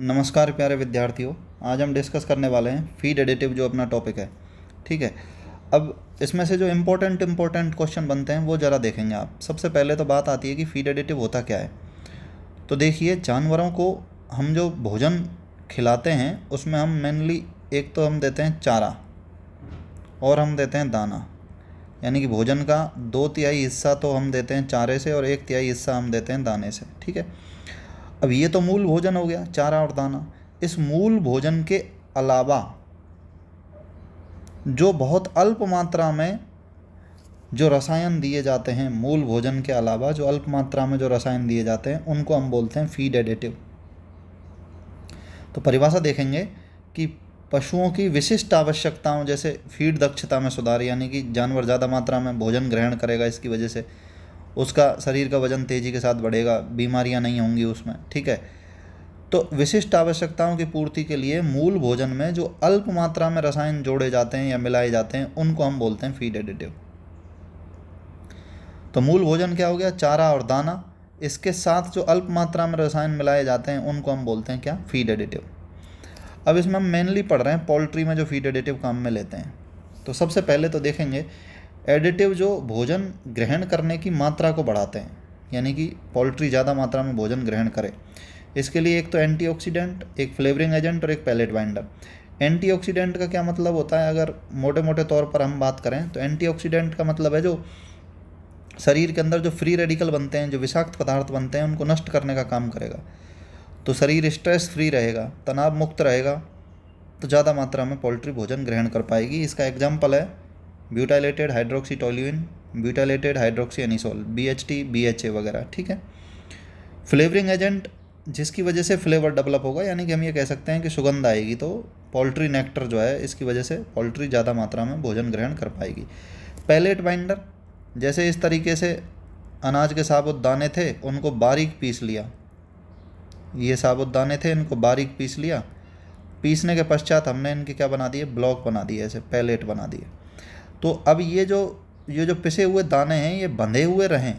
नमस्कार प्यारे विद्यार्थियों। आज हम डिस्कस करने वाले हैं फीड एडिटिव जो अपना टॉपिक है। ठीक है, अब इसमें से जो इम्पोर्टेंट क्वेश्चन बनते हैं वो ज़रा देखेंगे आप। सबसे पहले तो बात आती है कि फीड एडिटिव होता क्या है। तो देखिए, जानवरों को हम जो भोजन खिलाते हैं उसमें हम मेनली एक तो हम देते हैं चारा और हम देते हैं दाना, यानी कि भोजन का 2/3 हिस्सा तो हम देते हैं चारे से और 1/3 हिस्सा हम देते हैं दाने से। ठीक है, अब ये तो मूल भोजन हो गया, चारा और दाना। इस मूल भोजन के अलावा जो बहुत अल्प मात्रा में जो रसायन दिए जाते हैं, मूल भोजन के अलावा जो अल्प मात्रा में जो रसायन दिए जाते हैं उनको हम बोलते हैं फीड एडिटिव। तो परिभाषा देखेंगे कि पशुओं की विशिष्ट आवश्यकताओं जैसे फीड दक्षता में सुधार, यानी कि जानवर ज़्यादा मात्रा में भोजन ग्रहण करेगा, इसकी वजह से उसका शरीर का वजन तेज़ी के साथ बढ़ेगा, बीमारियां नहीं होंगी उसमें। ठीक है, तो विशिष्ट आवश्यकताओं की पूर्ति के लिए मूल भोजन में जो अल्प मात्रा में रसायन जोड़े जाते हैं या मिलाए जाते हैं उनको हम बोलते हैं फीड एडिटिव। तो मूल भोजन क्या हो गया, चारा और दाना। इसके साथ जो अल्प मात्रा में रसायन मिलाए जाते हैं उनको हम बोलते हैं क्या, फीड एडिटिव। अब इसमें हम मेनली पढ़ रहे हैं पोल्ट्री में जो फीड एडिटिव काम में लेते हैं। तो सबसे पहले तो देखेंगे एडिटिव जो भोजन ग्रहण करने की मात्रा को बढ़ाते हैं, यानी कि पोल्ट्री ज़्यादा मात्रा में भोजन ग्रहण करे। इसके लिए एक तो एंटीऑक्सीडेंट, एक फ्लेवरिंग एजेंट और एक पैलेट बाइंडर। एंटीऑक्सीडेंट का क्या मतलब होता है, अगर मोटे मोटे तौर पर हम बात करें तो एंटीऑक्सीडेंट का मतलब है जो शरीर के अंदर जो फ्री रेडिकल बनते हैं, जो विषाक्त पदार्थ बनते हैं, उनको नष्ट करने का काम करेगा। तो शरीर स्ट्रेस फ्री रहेगा, तनाव मुक्त रहेगा, तो ज़्यादा मात्रा में पोल्ट्री भोजन ग्रहण कर पाएगी। इसका एग्जाम्पल है butylated hydroxy toluene, butylated hydroxy anisole, BHT, BHA वगैरह। ठीक है, फ्लेवरिंग एजेंट जिसकी वजह से फ्लेवर डेवलप होगा, यानी कि हम ये कह सकते हैं कि सुगंध आएगी, तो पोल्ट्री नेक्टर जो है इसकी वजह से पोल्ट्री ज़्यादा मात्रा में भोजन ग्रहण कर पाएगी। पैलेट बाइंडर, जैसे इस तरीके से अनाज के साबुत दाने थे उनको बारीक पीस लिया, ये साबुत दाने थे इनको बारीक पीस लिया, पीसने के पश्चात हमने इनके क्या बना दिए, ब्लॉक बना दिए, ऐसे पैलेट बना दिए। तो अब ये जो पिसे हुए दाने हैं ये बंधे हुए रहें,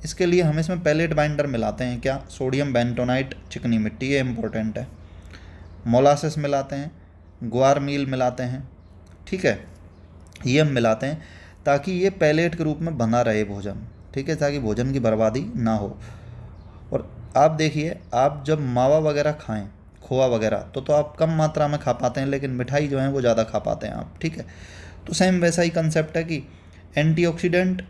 इसके लिए हम इसमें पैलेट बाइंडर मिलाते हैं क्या, सोडियम बेंटोनाइट, चिकनी मिट्टी, ये इंपॉर्टेंट है। मोलासेस मिलाते हैं, ग्वार मील मिलाते हैं। ठीक है, ये हम मिलाते हैं ताकि ये पैलेट के रूप में बना रहे भोजन। ठीक है, ताकि भोजन की बर्बादी ना हो। और आप देखिए, आप जब मावा वगैरह खाएं, खोआ वगैरह, तो आप कम मात्रा में खा पाते हैं, लेकिन मिठाई जो है वो ज़्यादा खा पाते हैं आप। ठीक है, तो सेम वैसा ही कंसेप्ट है कि एंटीऑक्सीडेंट,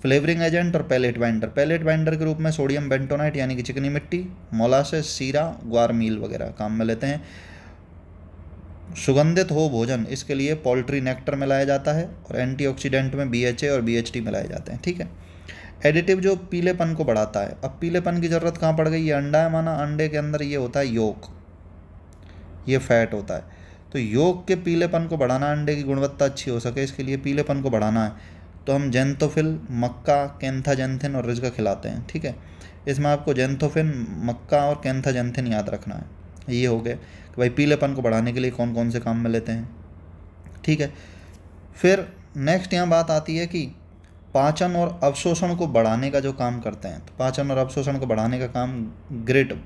फ्लेवरिंग एजेंट और पैलेट बाइंडर। पैलेट बाइंडर के रूप में सोडियम बेंटोनाइट यानी कि चिकनी मिट्टी, मोलासेस, सीरा, ग्वार मील वगैरह काम में लेते हैं। सुगंधित हो भोजन, इसके लिए पोल्ट्री नेक्टर मिलाया जाता है और एंटीऑक्सीडेंट में BHA और BHT मिलाए जाते हैं। ठीक है, एडिटिव जो पीलेपन को बढ़ाता है। अब पीलेपन की ज़रूरत कहाँ पड़ गई, ये अंडा है, माना अंडे के अंदर ये होता है योक, ये फैट होता है। तो योक के पीलेपन को बढ़ाना, अंडे की गुणवत्ता अच्छी हो सके, इसके लिए पीलेपन को बढ़ाना है, तो हम जेंथोफिल, मक्का, कैंथाजेंथिन और रिज्का खिलाते हैं। ठीक है, इसमें आपको जेंथोफिन, मक्का और कैंथाजेंथिन याद रखना है। ये हो गए कि भाई पीलेपन को बढ़ाने के लिए कौन कौन से काम में लेते हैं। ठीक है, फिर नेक्स्ट यहाँ बात आती है कि पाचन और अवशोषण को बढ़ाने का जो काम करते हैं। तो पाचन और अवशोषण को बढ़ाने का काम ग्रिट,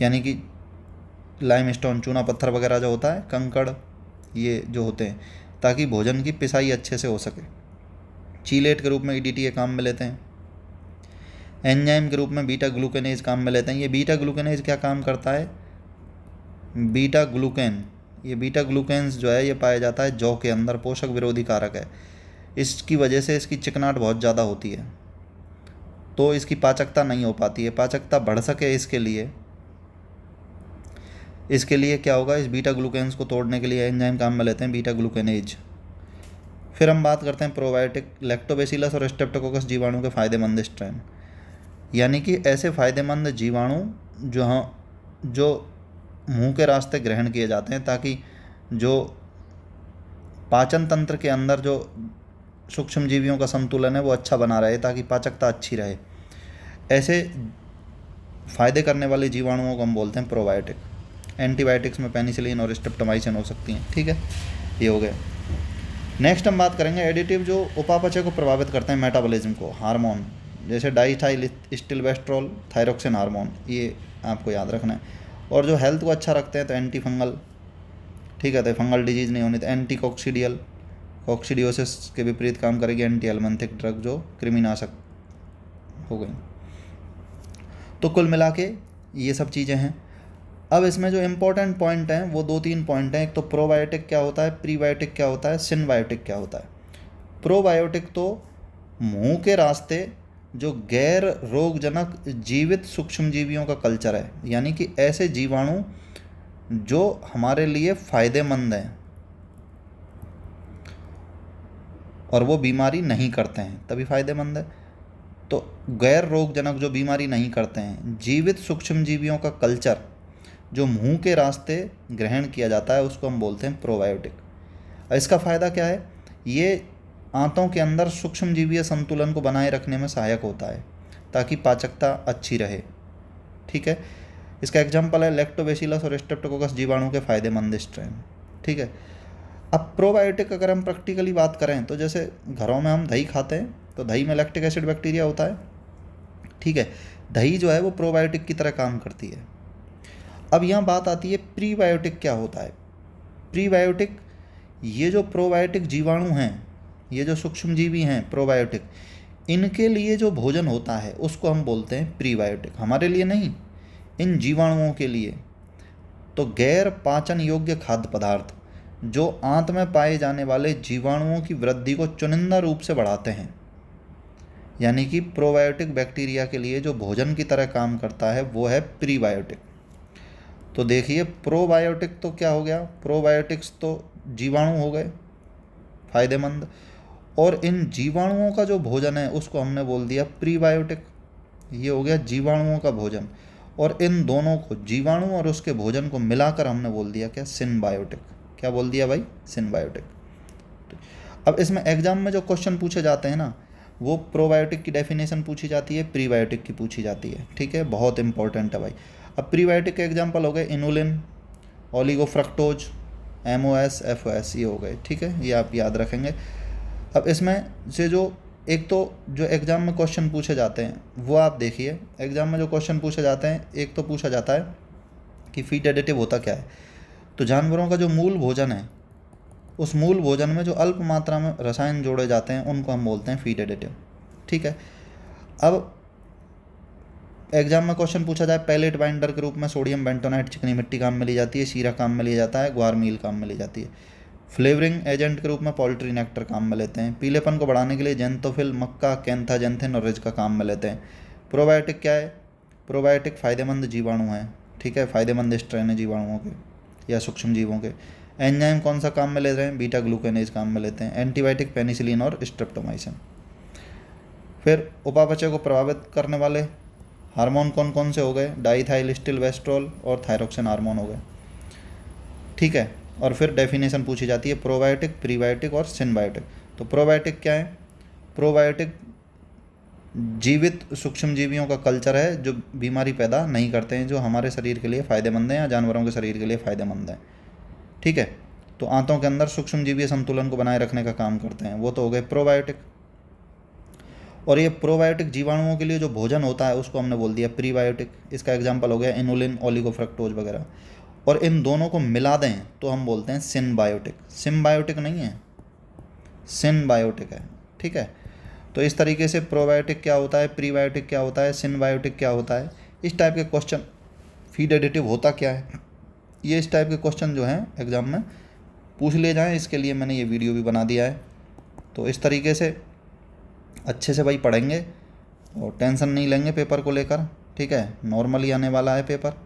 यानी कि लाइमस्टोन, चूना पत्थर वगैरह जो होता है, कंकड़, ये जो होते हैं, ताकि भोजन की पिसाई अच्छे से हो सके। चीलेट के रूप में EDTA काम में लेते हैं। एंजाइम के रूप में बीटा ग्लूकेनेज काम में लेते हैं। ये बीटा ग्लूकेनेज क्या काम करता है, बीटा ग्लूकेन, ये बीटा ग्लूकेन्स जो है ये पाया जाता है जौ के अंदर, पोषक विरोधी कारक है। इसकी वजह से इसकी चिकनाहट बहुत ज़्यादा होती है, तो इसकी पाचकता नहीं हो पाती है। पाचकता बढ़ सके इसके लिए क्या होगा, इस बीटा ग्लूकेन्स को तोड़ने के लिए एंजाइम काम में लेते हैं, बीटा ग्लूकेनेज। फिर हम बात करते हैं प्रोबायोटिक, लैक्टोबैसिलस और स्ट्रेप्टोकोकस जीवाणु के फ़ायदेमंद स्ट्रेन, यानी कि ऐसे फ़ायदेमंद जीवाणु जो मुंह के रास्ते ग्रहण किए जाते हैं, ताकि जो पाचन तंत्र के अंदर जो सूक्ष्म जीवियों का संतुलन है वो अच्छा बना रहे, ताकि पाचकता अच्छी रहे। ऐसे फ़ायदे करने वाले जीवाणुओं को हम बोलते हैं प्रोबायोटिक। एंटीबायोटिक्स में पेनिसिलिन और स्ट्रेप्टोमाइसिन हो सकती हैं। ठीक है, ये हो गए। नेक्स्ट हम बात करेंगे एडिटिव जो उपापचय को प्रभावित करते हैं, मेटाबॉलिज्म को, हार्मोन, जैसे डाइथाइल स्टिल्वेस्ट्रॉल, थायरोक्सिन हार्मोन, ये आपको याद रखना है। और जो हेल्थ को अच्छा रखते हैं तो एंटी फंगल, ठीक है, तो फंगल डिजीज़ नहीं होनी, तो एंटी कॉक्सीडियल, कॉक्सीडियोसिस के विपरीत काम करेगी एंटी एलमेंथिक ड्रग जो कृमिनाशक हो गई। तो कुल मिला के ये सब चीज़ें हैं। अब इसमें जो इम्पोर्टेंट पॉइंट हैं वो 2-3 पॉइंट हैं। एक तो प्रोबायोटिक क्या होता है, प्रीबायोटिक क्या होता है, सिनबायोटिक क्या होता है। प्रोबायोटिक तो मुंह के रास्ते जो गैर रोगजनक जीवित सूक्ष्मजीवियों का कल्चर है, यानी कि ऐसे जीवाणु जो हमारे लिए फ़ायदेमंद हैं और वो बीमारी नहीं करते हैं, तभी फ़ायदेमंद है। तो गैर रोगजनक जो बीमारी नहीं करते हैं, जीवित सूक्ष्मजीवियों का कल्चर जो मुंह के रास्ते ग्रहण किया जाता है, उसको हम बोलते हैं प्रोबायोटिक। इसका फ़ायदा क्या है, ये आंतों के अंदर सूक्ष्मजीवीय संतुलन को बनाए रखने में सहायक होता है ताकि पाचकता अच्छी रहे, ठीक है। इसका एग्जाम्पल है लैक्टोबैसिलस और स्ट्रेप्टोकोकस जीवाणु के फ़ायदेमंद स्ट्रेन, ठीक है। अब प्रोबायोटिक अगर हम प्रैक्टिकली बात करें तो जैसे घरों में हम दही खाते हैं तो दही में लैक्टिक एसिड बैक्टीरिया होता है, ठीक है। दही जो है वो प्रोबायोटिक की तरह काम करती है। अब यहाँ बात आती है प्रीबायोटिक क्या होता है। प्रीबायोटिक, ये जो प्रोबायोटिक जीवाणु हैं, ये जो सूक्ष्मजीवी हैं प्रोबायोटिक, इनके लिए जो भोजन होता है उसको हम बोलते हैं प्रीबायोटिक। हमारे लिए नहीं, इन जीवाणुओं के लिए। तो गैर पाचन योग्य खाद्य पदार्थ जो आंत में पाए जाने वाले जीवाणुओं की वृद्धि को चुनिंदा रूप से बढ़ाते हैं, यानी कि प्रोबायोटिक बैक्टीरिया के लिए जो भोजन की तरह काम करता है वो है प्रीबायोटिक। तो देखिए प्रोबायोटिक तो क्या हो गया, प्रोबायोटिक्स तो जीवाणु हो गए फ़ायदेमंद, और इन जीवाणुओं का जो भोजन है उसको हमने बोल दिया प्रीबायोटिक। ये हो गया जीवाणुओं का भोजन, और इन दोनों को, जीवाणु और उसके भोजन को मिलाकर हमने बोल दिया क्या, सिनबायोटिक। क्या बोल दिया भाई, सिनबायोटिक। अब इसमें एग्जाम में जो क्वेश्चन पूछे जाते हैं ना, वो प्रोबायोटिक की डेफिनेशन पूछी जाती है, प्रीबायोटिक की पूछी जाती है, ठीक है, बहुत इंपॉर्टेंट है भाई। अब प्रीबायोटिक के एग्जाम्पल हो गए इनुलिन, ओलिगोफ्रक्टोज, MOS, FOS, ये हो गए, ठीक है, ये आप याद रखेंगे। अब इसमें से जो एक तो जो एग्ज़ाम में क्वेश्चन पूछे जाते हैं वो आप देखिए। एग्ज़ाम में जो क्वेश्चन पूछे जाते हैं, एक तो पूछा जाता है कि फीड एडिटिव होता क्या है। तो जानवरों का जो मूल भोजन है, उस मूल भोजन में जो अल्प मात्रा में रसायन जोड़े जाते हैं उनको हम बोलते हैं फीड एडिटिव, ठीक है। अब एग्जाम में क्वेश्चन पूछा जाए पैलेट बाइंडर के रूप में सोडियम बेंटोनाइट चिकनी मिट्टी काम में ली जाती है, शीरा काम में लिया जाता है, ग्वार मील काम में ली जाती है। फ्लेवरिंग एजेंट के रूप में पोल्ट्री नेक्टर काम में लेते हैं। पीलेपन को बढ़ाने के लिए जेंथोफिल, मक्का, कैंथाजेंथिन और रिज का काम में लेते हैं। प्रोबायोटिक क्या है, प्रोबायोटिक फ़ायदेमंद जीवाणु हैं, ठीक है, फ़ायदेमंद स्ट्रेन है जीवाणुओं के या सूक्ष्म जीवों के। एंजाइम कौन सा काम में ले रहे हैं, बीटा ग्लूकेनेज काम में लेते हैं। एंटीबायोटिक पेनिसिलिन और स्ट्रेप्टोमाइसिन। फिर उपापचय को प्रभावित करने वाले हार्मोन कौन कौन से हो गए, डाइथाइलस्टिलवेस्ट्रॉल और थायरोक्सिन हार्मोन हो गए, ठीक है। और फिर डेफिनेशन पूछी जाती है प्रोबायोटिक, प्रीबायोटिक और सिनबायोटिक। तो प्रोबायोटिक क्या है, प्रोबायोटिक जीवित सूक्ष्मजीवियों का कल्चर है जो बीमारी पैदा नहीं करते हैं, जो हमारे शरीर के लिए फ़ायदेमंद हैं या जानवरों के शरीर के लिए फ़ायदेमंद हैं, ठीक है। तो आंतों के अंदर सूक्ष्मजीवीय संतुलन को बनाए रखने का काम करते हैं, वो तो हो गए प्रोबायोटिक। और ये प्रोबायोटिक जीवाणुओं के लिए जो भोजन होता है उसको हमने बोल दिया प्रीबायोटिक। इसका एग्जाम्पल हो गया इनुलिन, ओलिगोफ्रक्टोज वगैरह। और इन दोनों को मिला दें तो हम बोलते हैं सिनबायोटिक। सिम्बायोटिक नहीं है, सिनबायोटिक है, ठीक है। तो इस तरीके से प्रोबायोटिक क्या होता है, प्रीबायोटिक क्या होता है, सिनबायोटिक क्या होता है, इस टाइप के क्वेश्चन, फीड एडिटिव होता क्या है, ये इस टाइप के क्वेश्चन जो हैं एग्ज़ाम में पूछ लिए जाएँ, इसके लिए मैंने ये वीडियो भी बना दिया है। तो इस तरीके से अच्छे से भाई पढ़ेंगे और टेंशन नहीं लेंगे पेपर को लेकर, ठीक है। नॉर्मली आने वाला है पेपर।